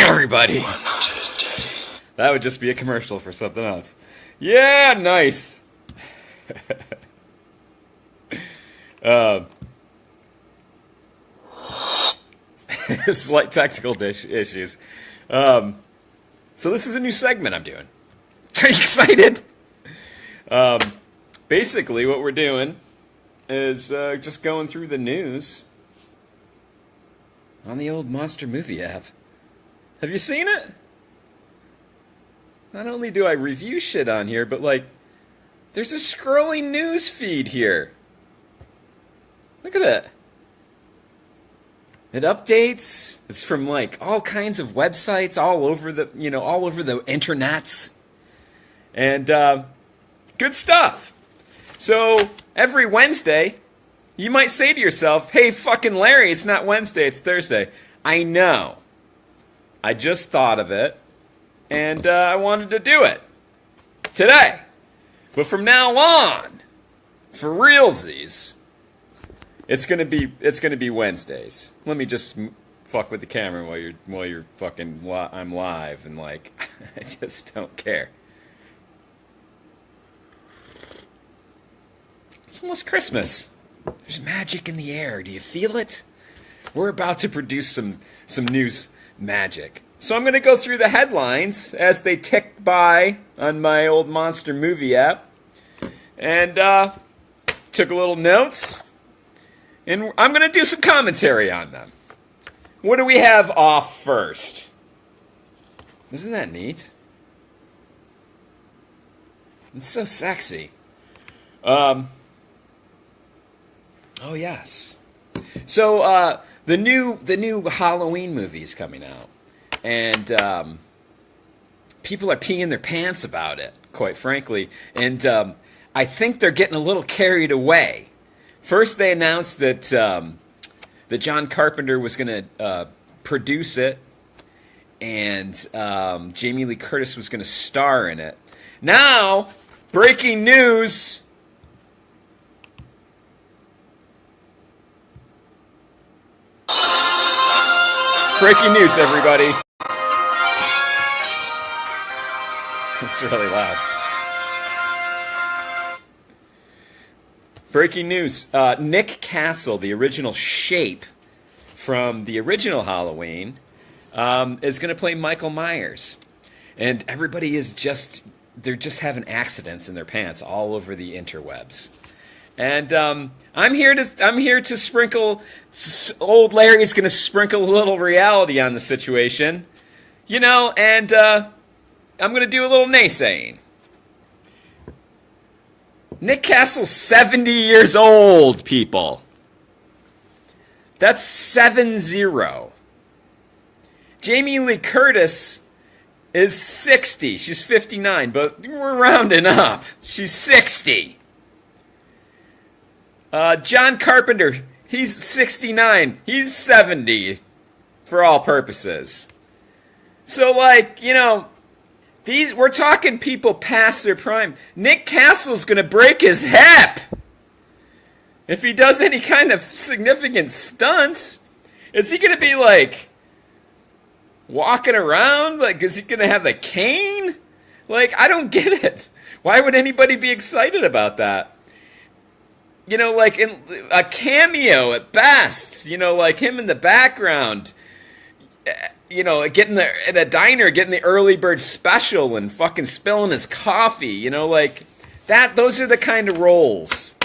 Everybody. That would just be a commercial for something else. Yeah, nice. Slight technical issues. So this is a new segment I'm doing. Are you excited? Basically, what we're doing is just going through the news on the old Monster Movie app. Have you seen it? Not only do I review shit on here, but like, there's a scrolling news feed here. Look at it. It updates. It's from like all kinds of websites all over the, all over the internets. And good stuff. So every Wednesday, you might say to yourself, "Hey, fucking Larry, it's not Wednesday, it's Thursday." I know. I just thought of it, and I wanted to do it today. But from now on, for realsies, it's gonna be Wednesdays. Let me just fuck with the camera while you're fucking I'm live, and like I just don't care. It's almost Christmas. There's magic in the air. Do you feel it? We're about to produce some news magic. So I'm going to go through the headlines as they tick by on my old Monster Movie app. And took a little notes. And I'm going to do some commentary on them. What do we have off first? Isn't that neat? It's so sexy. Oh, yes. So, the new Halloween movie is coming out, and people are peeing their pants about it, quite frankly. And I think they're getting a little carried away. First, they announced that that John Carpenter was going to produce it, and Jamie Lee Curtis was going to star in it. Now, breaking news. Breaking news, everybody. It's really loud. Breaking news. Nick Castle, the original Shape from the original Halloween, is going to play Michael Myers. And everybody is they're just having accidents in their pants all over the interwebs. And I'm here to sprinkle. Old Larry's going to sprinkle a little reality on the situation, and I'm going to do a little naysaying. Nick Castle's 70 years old, people. That's 70. Jamie Lee Curtis is 60. She's 59, but we're rounding up. She's 60. John Carpenter, he's 69. He's 70 for all purposes. So, we're talking people past their prime. Nick Castle's going to break his hip. If he does any kind of significant stunts, is he going to be, walking around? Is he going to have a cane? I don't get it. Why would anybody be excited about that? In a cameo at best, him in the background, getting in a diner, getting the early bird special and fucking spilling his coffee, that. Those are the kind of roles.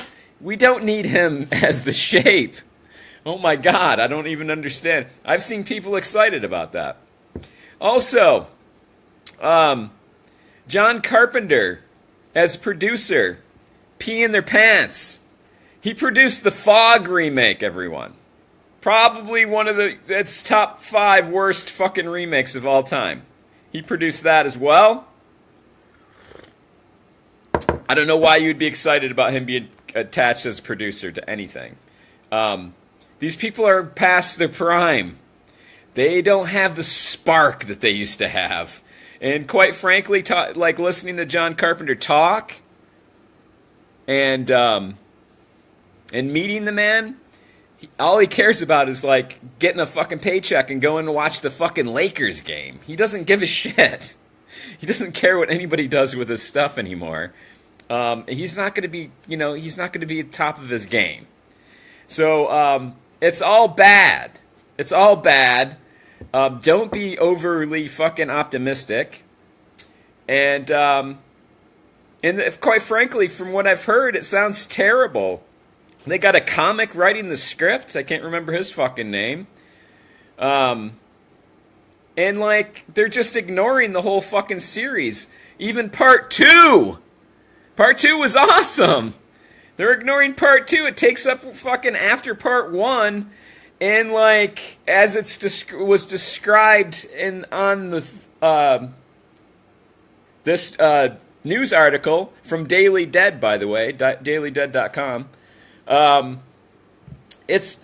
We don't need him as the Shape. Oh my God, I don't even understand. I've seen people excited about that. Also, John Carpenter as producer, peeing their pants. He produced the Fog remake, everyone. Probably one of its top 5 worst fucking remakes of all time. He produced that as well. I don't know why you'd be excited about him being attached as a producer to anything. These people are past their prime. They don't have the spark that they used to have. And quite frankly, listening to John Carpenter talk, and meeting the man. All he cares about is like getting a fucking paycheck and going to watch the fucking Lakers game. He doesn't give a shit. He doesn't care what anybody does with his stuff anymore. He's not going to be, he's not going to be at the top of his game. So it's all bad. It's all bad. Don't be overly fucking optimistic. And quite frankly, from what I've heard, it sounds terrible. They got a comic writing the script. I can't remember his fucking name. And, like, they're just ignoring the whole fucking series. Even part 2! Part 2 was awesome! They're ignoring part 2. It takes up fucking after part 1. And, like, as was described on the, this news article from Daily Dead, by the way, dailydead.com. It's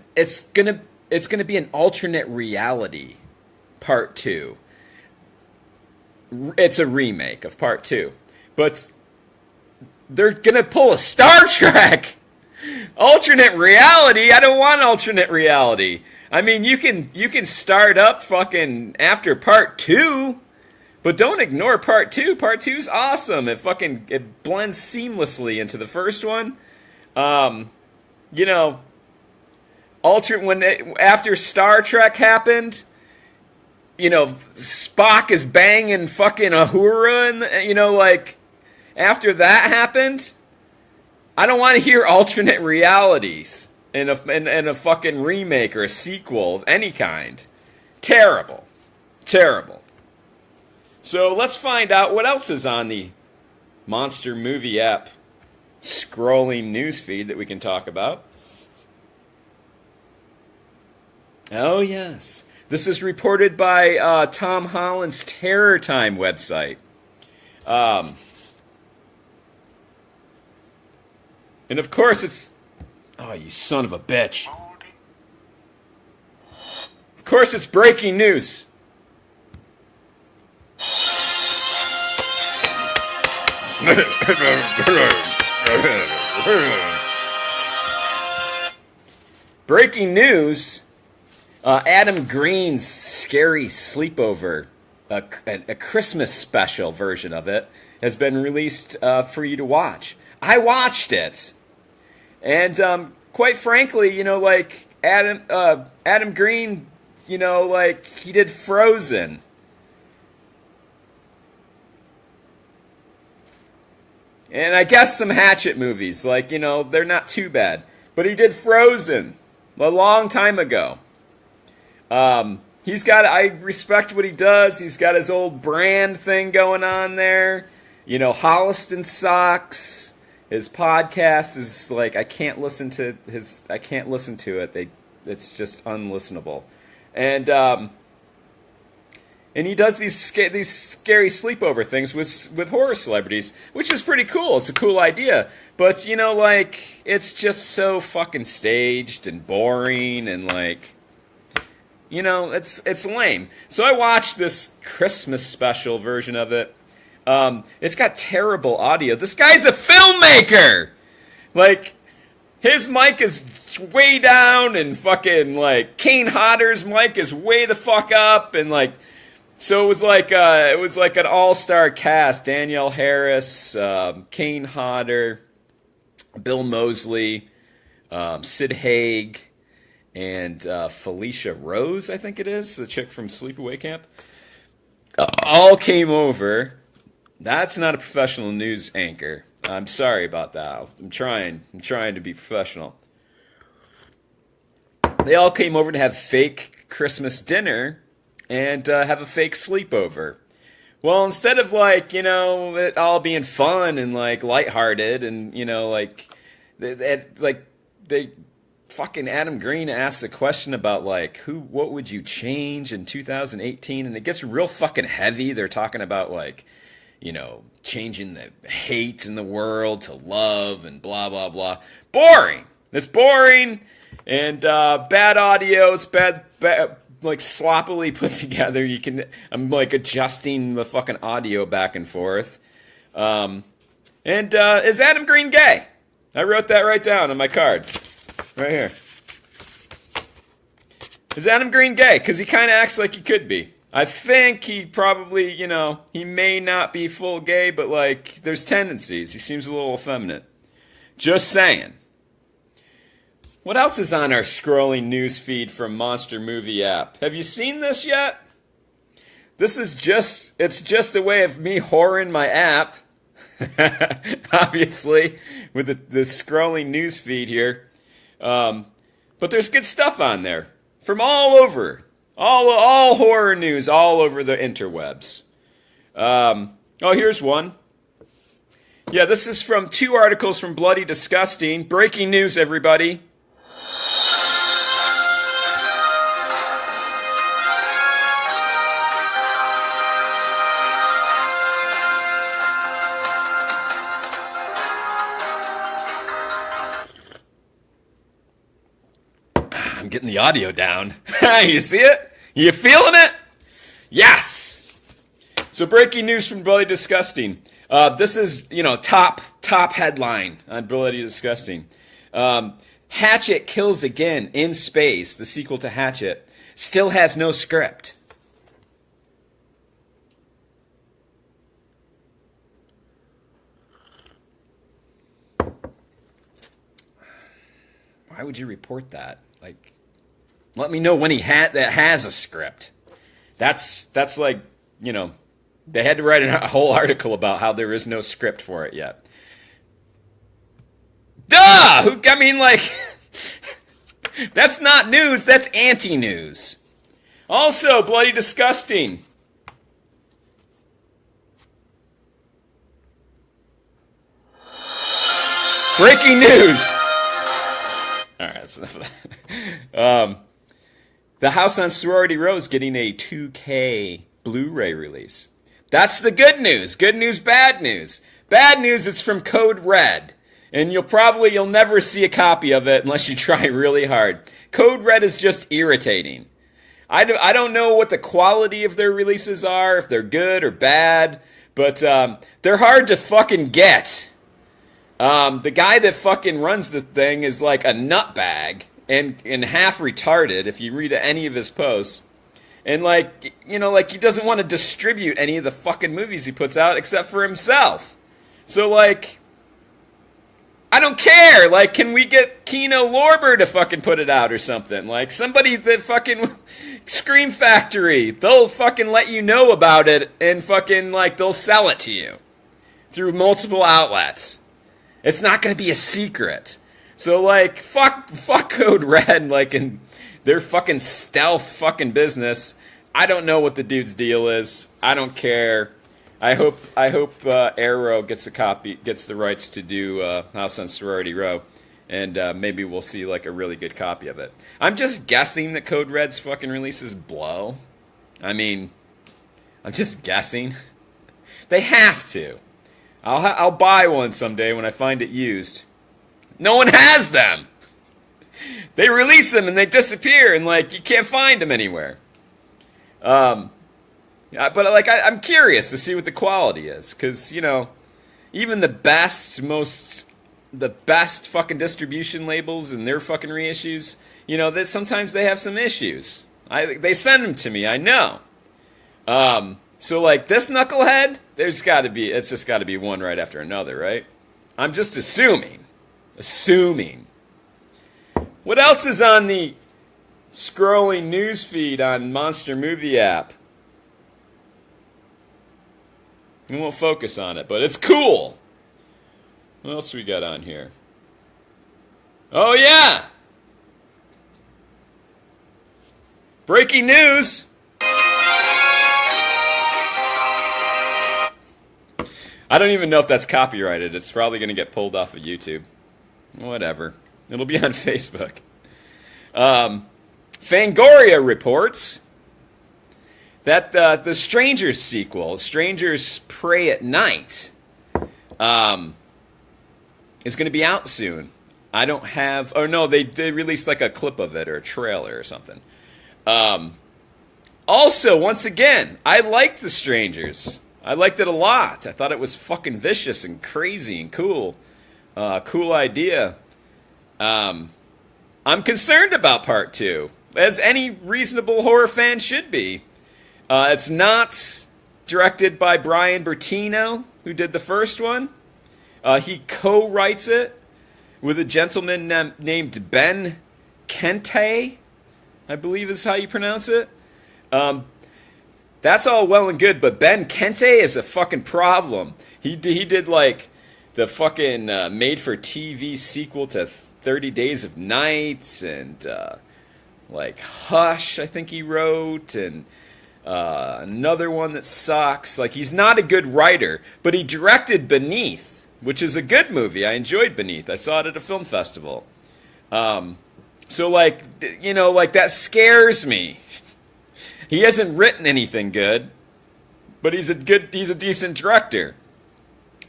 gonna be an alternate reality, part 2. It's a remake of part 2, but they're gonna pull a Star Trek alternate reality. I don't want alternate reality. I mean, you can start up fucking after part 2, but don't ignore part 2. Part 2's awesome. It blends seamlessly into the first one. After Star Trek happened, Spock is banging fucking Uhura, and after that happened, I don't want to hear alternate realities in a fucking remake or a sequel of any kind. Terrible. Terrible. So let's find out what else is on the Monster Movie app scrolling newsfeed that we can talk about. Oh, yes. This is reported by Tom Holland's Terror Time website. And of course it's... Oh, you son of a bitch. Of course it's breaking news. Breaking news. Adam Green's Scary Sleepover, a Christmas special version of it, has been released for you to watch. I watched it. And quite frankly, Adam Green, he did Frozen. And I guess some Hatchet movies, they're not too bad. But he did Frozen a long time ago. I respect what he does. He's got his old brand thing going on there. Holliston Socks. His podcast is I can't listen to it. It's just unlistenable. And he does these scary sleepover things with horror celebrities, which is pretty cool. It's a cool idea. But, it's just so fucking staged and boring and it's lame. So I watched this Christmas special version of it. It's got terrible audio. This guy's a filmmaker! His mic is way down and fucking, Kane Hodder's mic is way the fuck up and, so it was an all-star cast. Danielle Harris, Kane Hodder, Bill Moseley, Sid Haig, and Felicia Rose, I think it is, the chick from Sleepaway Camp, all came over. That's not a professional news anchor. I'm sorry about that. I'm trying to be professional. They all came over to have fake Christmas dinner and have a fake sleepover. Well, instead of it all being fun and lighthearted and they fucking Adam Green asked a question about what would you change in 2018, and it gets real fucking heavy. They're talking about changing the hate in the world to love and blah blah blah. Boring. It's boring and bad audio. It's bad sloppily put together. I'm adjusting the fucking audio back and forth. And is Adam Green gay? I wrote that right down on my card. Right here. Is Adam Green gay? Because he kind of acts like he could be. I think he probably, he may not be full gay, but, like, there's tendencies. He seems a little effeminate. Just saying. What else is on our scrolling news feed from Monster Movie app? Have you seen this yet? It's just a way of me whoring my app. Obviously, with the scrolling news feed here. But there's good stuff on there. From all over. All horror news all over the interwebs. Here's one. Yeah, this is from 2 articles from Bloody Disgusting. Breaking news, everybody. I'm getting the audio down. You see it? You feeling it? Yes! So breaking news from Bloody Disgusting. This is, top headline on Bloody Disgusting. Hatchet Kills Again in Space, the sequel to Hatchet, still has no script. Why would you report that? Like, let me know when that has a script. That's like, they had to write a whole article about how there is no script for it yet. Duh! That's not news, that's anti-news. Also, Bloody Disgusting. Breaking news! Alright, that's enough of that. The House on Sorority Row is getting a 2K Blu-ray release. That's the good news. Good news, bad news. Bad news, it's from Code Red. And you'll never see a copy of it unless you try really hard. Code Red is just irritating. I don't know what the quality of their releases are, if they're good or bad, but they're hard to fucking get. The guy that fucking runs the thing is like a nutbag and half retarded if you read any of his posts. And he doesn't want to distribute any of the fucking movies he puts out except for himself. So I don't care. Can we get Kino Lorber to fucking put it out or something? Somebody that fucking Scream Factory, they'll fucking let you know about it and fucking they'll sell it to you through multiple outlets. It's not going to be a secret. So fuck Code Red and their fucking stealth fucking business. I don't know what the dude's deal is. I don't care. I hope Arrow gets the rights to do House on Sorority Row, and maybe we'll see a really good copy of it. I'm just guessing that Code Red's fucking releases blow. I'm just guessing. They have to. I'll buy one someday when I find it used. No one has them. They release them and they disappear and you can't find them anywhere. But I'm curious to see what the quality is, because even the best fucking distribution labels and their fucking reissues, that sometimes they have some issues. They send them to me, I know. So this knucklehead, it's just got to be one right after another, right? I'm just assuming. What else is on the scrolling news feed on Monster Movie app? We won't focus on it, but it's cool. What else we got on here? Oh, yeah! Breaking news! I don't even know if that's copyrighted. It's probably going to get pulled off of YouTube. Whatever. It'll be on Facebook. Fangoria reports that the Strangers sequel, Strangers Prey at Night, is going to be out soon. I don't have... Oh, no, they released a clip of it or a trailer or something. Also, once again, I liked The Strangers. I liked it a lot. I thought it was fucking vicious and crazy and cool. Cool idea. I'm concerned about part 2, as any reasonable horror fan should be. It's not directed by Brian Bertino, who did the first one. He co-writes it with a gentleman named Ben Kente, I believe is how you pronounce it. That's all well and good, but Ben Kente is a fucking problem. He did like the fucking made-for-TV sequel to 30 Days of Night, and like Hush, I think he wrote, and another one that sucks. Like, he's not a good writer, but he directed Beneath, which is a good movie. I enjoyed Beneath. I saw it at a film festival. So, like, you know, like, that scares me. He hasn't written anything good, but he's a decent director.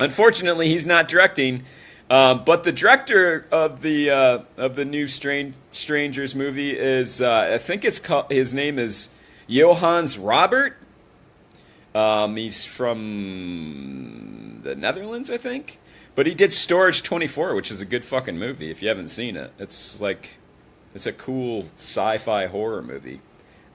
Unfortunately, he's not directing. But the director of the new Strangers movie is, I think his name is Johannes Robert. He's from the Netherlands, I think. But he did Storage 24, which is a good fucking movie if you haven't seen it. It's a cool sci-fi horror movie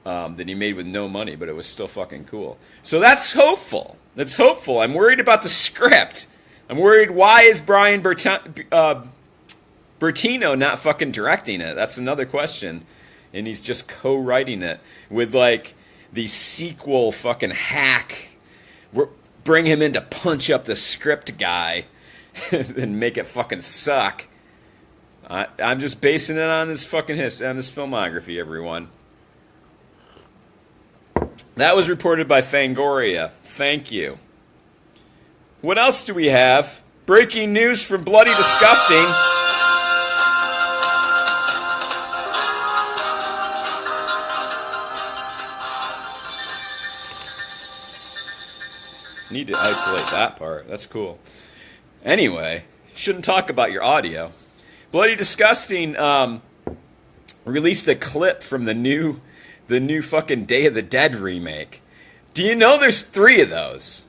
that he made with no money, but it was still fucking cool. So that's hopeful. That's hopeful. I'm worried about the script. I'm worried, why is Brian Bertino not fucking directing it? That's another question. And he's just co-writing it with, like, the sequel fucking hack. Bring him in to punch up the script guy and make it fucking suck. I'm just basing it on his fucking on his filmography, everyone. That was reported by Fangoria. Thank you. What else do we have? Breaking news from Bloody Disgusting. Need to isolate that part. That's cool. Anyway, shouldn't talk about your audio. Bloody Disgusting released a clip from the new fucking Day of the Dead remake. Do you know there's 3 of those?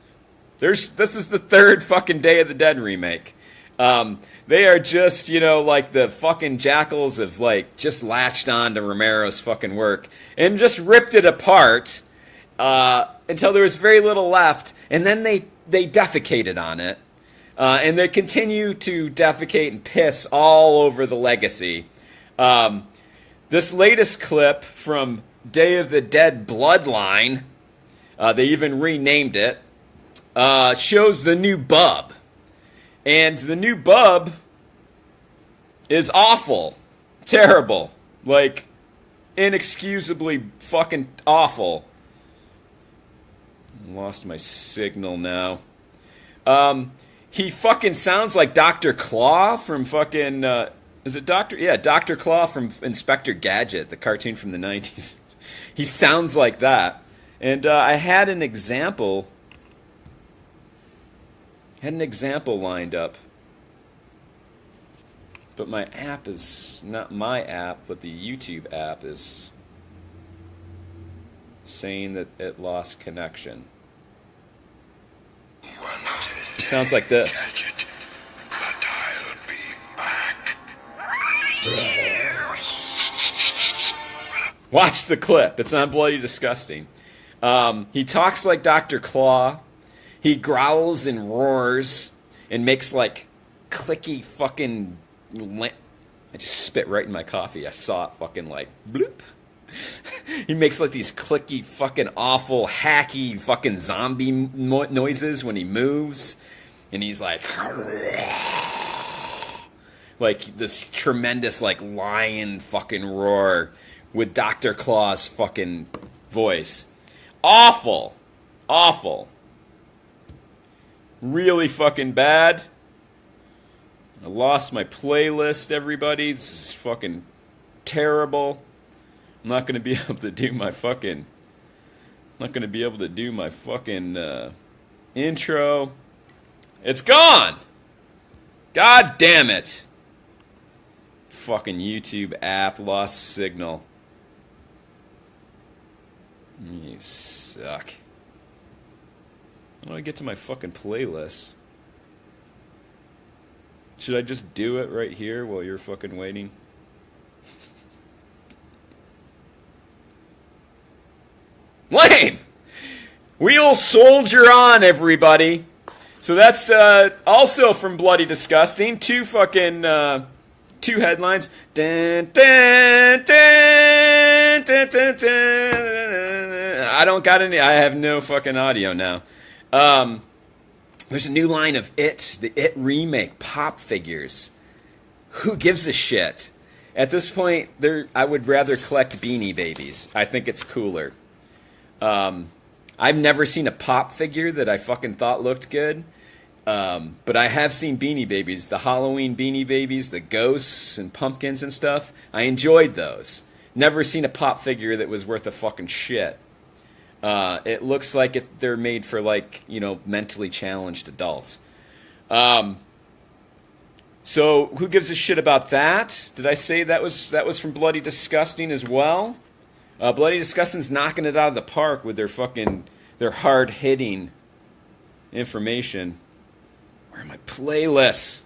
This is the 3rd fucking Day of the Dead remake. They are just, you know, like the fucking jackals have, like, just latched on to Romero's fucking work and just ripped it apart until there was very little left, and then they defecated on it. And they continue to defecate and piss all over the legacy. This latest clip from Day of the Dead Bloodline, they even renamed it, shows the new bub. And the new bub is awful. Terrible. Like, inexcusably fucking awful. Lost my signal now. He fucking sounds like Dr. Claw from fucking... is it Dr.? Yeah, Dr. Claw from Inspector Gadget, the cartoon from the 90s. He sounds like that. And I had an example... lined up. But my app is... not my app, but the YouTube app is... saying that it lost connection. It sounds like this. Gadget, but I'll be back. Watch the clip. It's not Bloody Disgusting. He talks like Dr. Claw. He growls and roars and makes like clicky fucking... I just spit right in my coffee. I saw it fucking like bloop. He makes like these clicky fucking awful hacky fucking zombie noises when he moves. And he's like this tremendous like lion fucking roar with Dr. Claw's fucking voice. Awful. Awful. Really fucking bad. I lost my playlist, everybody. This is fucking terrible. I'm not going to be able to do my fucking... intro. It's gone! God damn it. Fucking YouTube app lost signal. You suck. How do I get to my fucking playlist? Should I just do it right here while you're fucking waiting? Lame! We'll soldier on, everybody. So that's also from Bloody Disgusting. Two headlines. Dun, dun, dun, dun, dun, dun. I have no fucking audio now. There's a new line of the It Remake pop figures. Who gives a shit? At this point, I would rather collect Beanie Babies. I think it's cooler. I've never seen a pop figure that I fucking thought looked good. But I have seen Beanie Babies, the Halloween Beanie Babies, the ghosts and pumpkins and stuff. I enjoyed those. Never seen a pop figure that was worth a fucking shit. It looks like they're made for, like, mentally challenged adults. So who gives a shit about that? Did I say that was from Bloody Disgusting as well? Bloody Disgusting's knocking it out of the park with their hard-hitting information. Where are my playlists?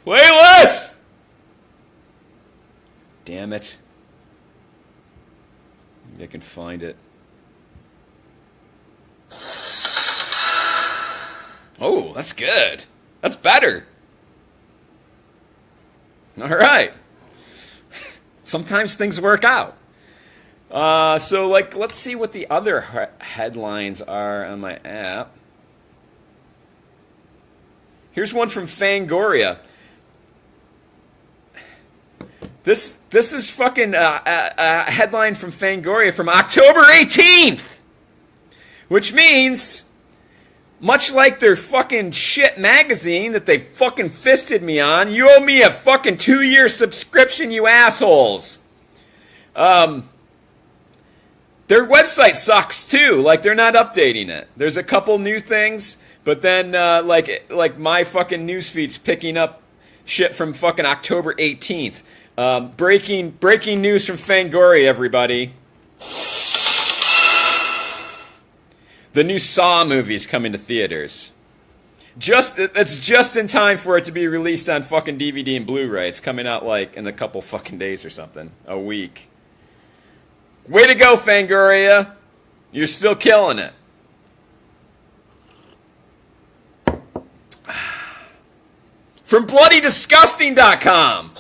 Playlists! Damn it. Maybe I can find it. Oh, that's good. That's better. All right. Sometimes things work out. So, let's see what the other headlines are on my app. Here's one from Fangoria. This is fucking a headline from Fangoria from October 18th, which means, much like their fucking shit magazine that they fucking fisted me on, you owe me a fucking 2-year subscription, you assholes. Their website sucks too. They're not updating it. There's a couple new things, but then like my fucking newsfeed's picking up shit from fucking October 18th. Breaking news from Fangoria, everybody. The new Saw movie's coming to theaters. It's just in time for it to be released on fucking DVD and Blu-ray. It's coming out in a couple fucking days or something. A week. Way to go, Fangoria. You're still killing it. From BloodyDisgusting.com.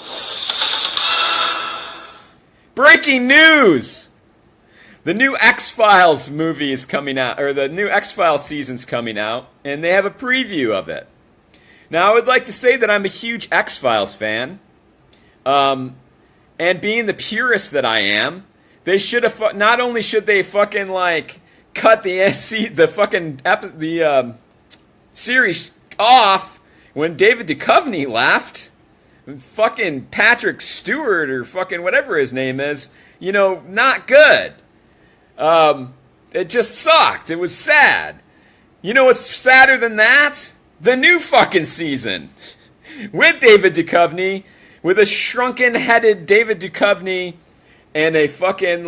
Breaking news. The new XFiles movie is coming out, or the new XFiles season's coming out, and they have a preview of it. Now, I would like to say that I'm a huge XFiles fan. And being the purist that I am, they should have, not only should they fucking, cut the series off when David Duchovny left, fucking Patrick Stewart or fucking whatever his name is, not good. It just sucked. It was sad. You know what's sadder than that? The new fucking season. With David Duchovny, with a shrunken-headed David Duchovny and a fucking,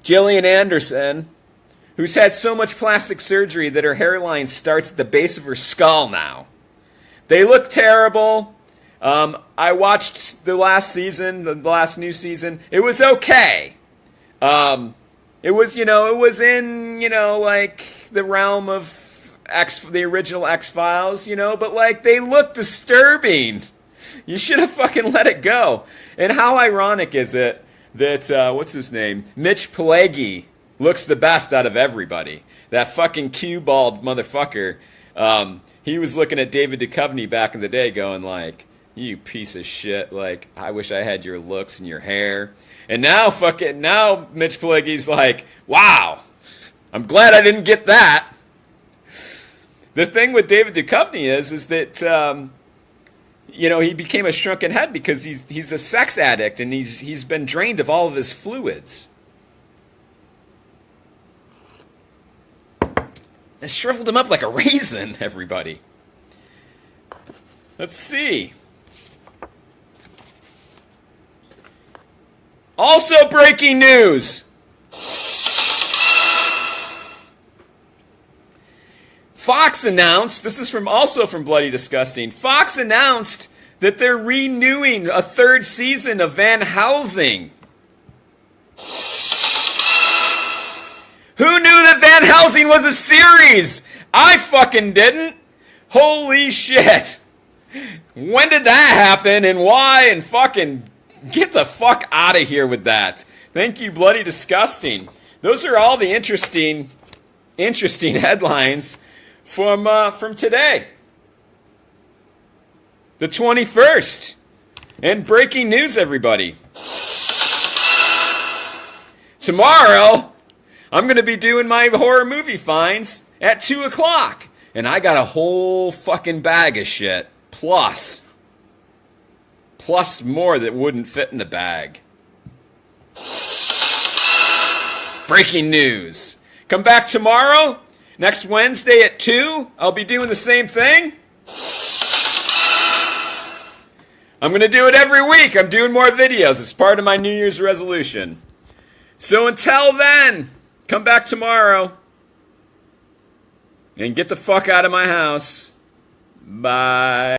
Gillian Anderson, who's had so much plastic surgery that her hairline starts at the base of her skull now. They look terrible. I watched the last new season. It was okay. It was in, the realm of the original X-Files, but, they look disturbing. You should have fucking let it go. And how ironic is it that, what's his name? Mitch Pileggi looks the best out of everybody. That fucking cue-balled motherfucker. He was looking at David Duchovny back in the day going you piece of shit, I wish I had your looks and your hair. And now Mitch Pileggi's wow, I'm glad I didn't get that. The thing with David Duchovny is that, he became a shrunken head because he's a sex addict and he's been drained of all of his fluids. It shriveled him up like a raisin, everybody. Let's see. Also breaking news. Fox announced, this is also from Bloody Disgusting, Fox announced that they're renewing a third season of Van Helsing. Who knew that Van Helsing was a series? I fucking didn't. Holy shit. When did that happen and why? And fucking get the fuck out of here with that. Thank you, Bloody Disgusting. Those are all the interesting headlines from today. The 21st. And breaking news, everybody. Tomorrow, I'm going to be doing my horror movie finds at 2 o'clock. And I got a whole fucking bag of shit. Plus more that wouldn't fit in the bag. Breaking news. Come back tomorrow. Next Wednesday at 2. I'll be doing the same thing. I'm going to do it every week. I'm doing more videos. It's part of my New Year's resolution. So until then, come back tomorrow. And get the fuck out of my house. Bye.